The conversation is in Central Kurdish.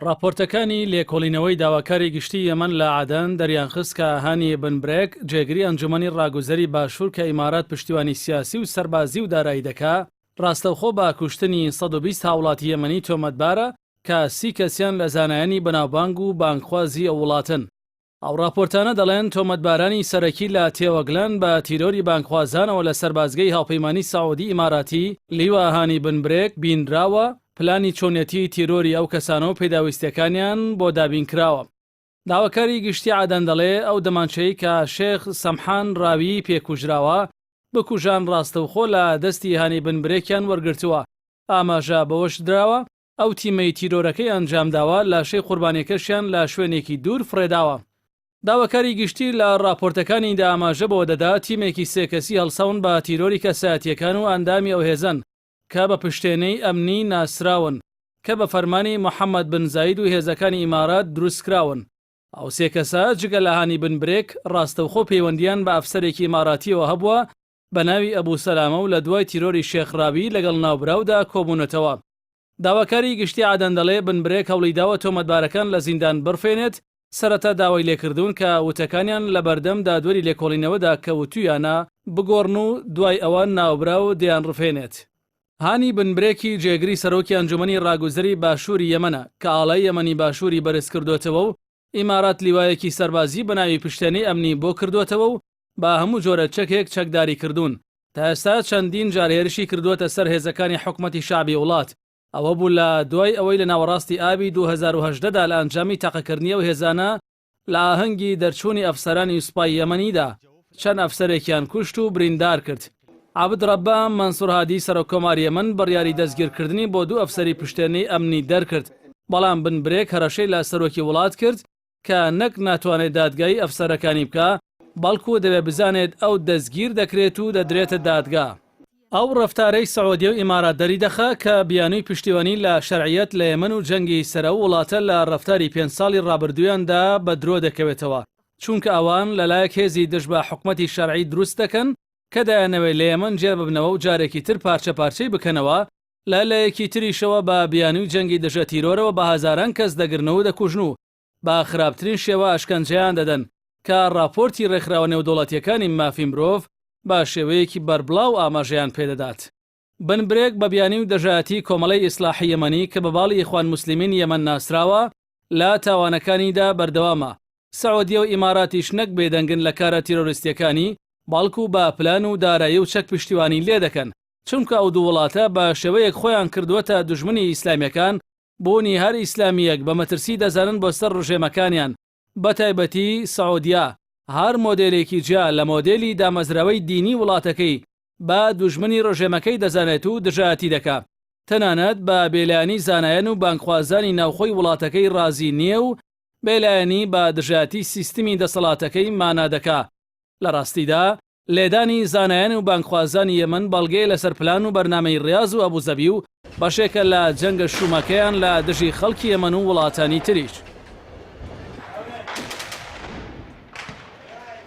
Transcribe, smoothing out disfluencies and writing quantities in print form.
راپۆرتەکانی لێکۆڵینەوەی داواکاری گشتی یەمەن لە عەدەن دەریانخست کە هانی بن برێک جێگری ئەنجومەنی ڕاگوزەری باشوور کە ئیمارات پشتیوانی سیاسی و سەربازی و دارایی دەکا ڕاستەوخۆ بە کوشتنی 120 هاوڵاتی یەمەنی تۆمەتبارە کە 30 کەسیان لە زانایانی بەناوبانگ و بانگخوازی ئەو وڵاتن. ئەو راپۆرتانە دەڵێن تۆمەتبارانی سەرەکی لە تێوەگلەن بە تیرۆری بانگخوازانەوە لە سەربازگەی هاوپەیمانی سەعودی ئیماراتی لیوە هانی بن برێک بینراوە پلانی چۆنیەتی تیرۆری ئەو کەسانە و پێداویستەکانیان بۆ دابین کراوە. داواکاری گشتی عەدەن دەڵێ ئەو دەمانچەی کە شێخ سەمحان ڕاوی پێکوژراوە بکوژان ڕاستەوخۆ لە دەستی هانی بن برێکیان وەرگرتووە. ئاماژە بەوەش دراوە ئەو تیمەی تیرۆرەکەی ئەنجامداوە لاشەی قوربانیەکەشیان لە شوێنێکی دوور فڕێداوە. داواکاری گشتی لە راپۆرتەکانیدا ئاماژە بۆ دەدا تیمێکی 3 کەسی هەڵساون بە تیرۆری کەسایەتیەکان و ئەندامی ئەو هێزن کە بە پشتێنەی ئەمنی ناسراون کە بە فەرمانی محەممەد بن زاید و هێزەکانی ئیمارات دروستکراون. ئەو 3 کەسە جگە لە هانی بن برێک ڕاستەوخۆ پەیوەندیان بە ئەفسەرێکی ئیماراتیەوە هەبووە بە ناوی ئەبوو سەلامە و لە دوای تیرۆری شێخڕاوی لەگەڵ ناوبراودا کۆبوونەتەوە. داواکاری گشتی عەدەن دەڵێ بن برێک هەوڵی داوە تۆمەتبارەکان لە زیندان بڕفێنێت سەرەتا داوای لێکردوون کە وتەکانیان لە بەردەم دادوەری لێکۆڵینەوەدا کەوتویانە بگۆڕن و دوای ئەوە ناوبراو دەیان ڕفێنێت. هانی بن برێکی جێگری سەرۆکی ئەنجومەنی ڕاگوزەری باشووری یەمەنە کە ئاڵای یەمەنی باشووری بەرز کردوێتەوە و ئیمارات لیوایەکی سەربازی بە ناوی پشتێنەی ئەمنی بۆ کردوێتەوە و با هەموو جۆرە چەکێک چەکداری کردوون. تا ئێستا چەندین جارهێرشی کردووەتە سەر هێزەکانی حکومەتی شعبی وڵات. ئەوە بوو لە دوای ئەوەی لە ناوەڕاستی ئابی 2018دا لە ئەنجامی تاقەکردنیە و هێزانە لە ئاهەنگی دەرچوونی ئەفسەرانی سوپای یەمەنیدا چەند ئەفسەرێکیان کوشت و بریندار کرد. عابد ڕەبا مەنسوور هادی سەرۆکۆماری یەمەن بڕیاری دەستگیرکردنی بۆ 2 ئەفسەری پشتێنەی ئەمنی دەرکرد. بەڵام بن برێک هەرەشەی لە سەرۆکی وڵات کرد کە نەک ناتوانێت دادگای ئەفسەرەکانی بکە بەڵکو دەبێت بزانێت ئەو دەستگیر دەکرێت و دەدرێتە دادگا. ئەو ڕەفتارەی سەعودیە و ئیمارات دەری دەخە کە بیانووی پشتیوانی لە شەرعیەت لە یەمەن و جەنگی سەرە و وڵاتە لە ڕەفتاری 5 ساڵی ڕابردوویاندا بە درۆ دەکەوێتەوە چونکە ئەوان لەلایەک هێزی دژ بە حکومەتی شەرعی دروست دەکەن کە دایانەوەی لە یەمەن جێ ببنەوە و جارێکی تر پارچە پارچەی بکەنەوە لە لایەکی تریشەوە بە بیانووی جەنگی دژە تیرۆرەوە بە هەزاران کەس دەگرنەوە دەکوژن و با خراپترین شێوە ئەشکەنجەیان دەدەن کە راپۆرتی ڕێکخراوە نێودوڵەتیەکانی مافی مرۆڤ با شێوەیەکی بەربڵاو ئاماژەیان پێدەدات. بن برێک بە بیانی و دەژایەتی کۆمەڵەی ئیسلاحی یەمەنی کە بە باڵی ئیخوان موسلیمین یەمەن ناسراوە لە تاوانەکانیدا بەردەوامە. سەعودیە و ئیماراتیش نەک بێدەنگن لە کارە تیرۆریستیەکانی باڵکو بە پلان و دارایی و چەک پشتیوانی لێ دەکەن چونکە ئەو دوو وڵاتە بە شێوەیەک خۆیان کردووەتە دوژمنی ئیسلامیەکان بۆنی هەر ئیسلامیەک بە مەترسی دەزانن بۆ سەر ڕژێمەکانیان بە تایبەتی سەعودیا هەر مۆدێلێکی جیا لە مۆدێلی دامەزراوەی دینی وڵاتەکەی بە دوژمنی ڕژێمەکەی دەزانێت و دژایەتی دەکات. تەنانەت بە بێلایەنی زانایان و بانگخوازانی ناوخۆی وڵاتەکەی ڕازی نییە و بێلایەنی بە دژایەتی سیستمی دەسەڵاتەکەی مانا دەکات. لە ڕاستیدا لێدانی زانایان و بانگخوازانی یەمەن بەڵگەی لەسەر پلان و بەرنامەی ڕیاض و ئەبوزەبی و بەشێکە لە جەنگە شومەکەیان لە دژی خەڵکی یەمەن و وڵاتانی تریش.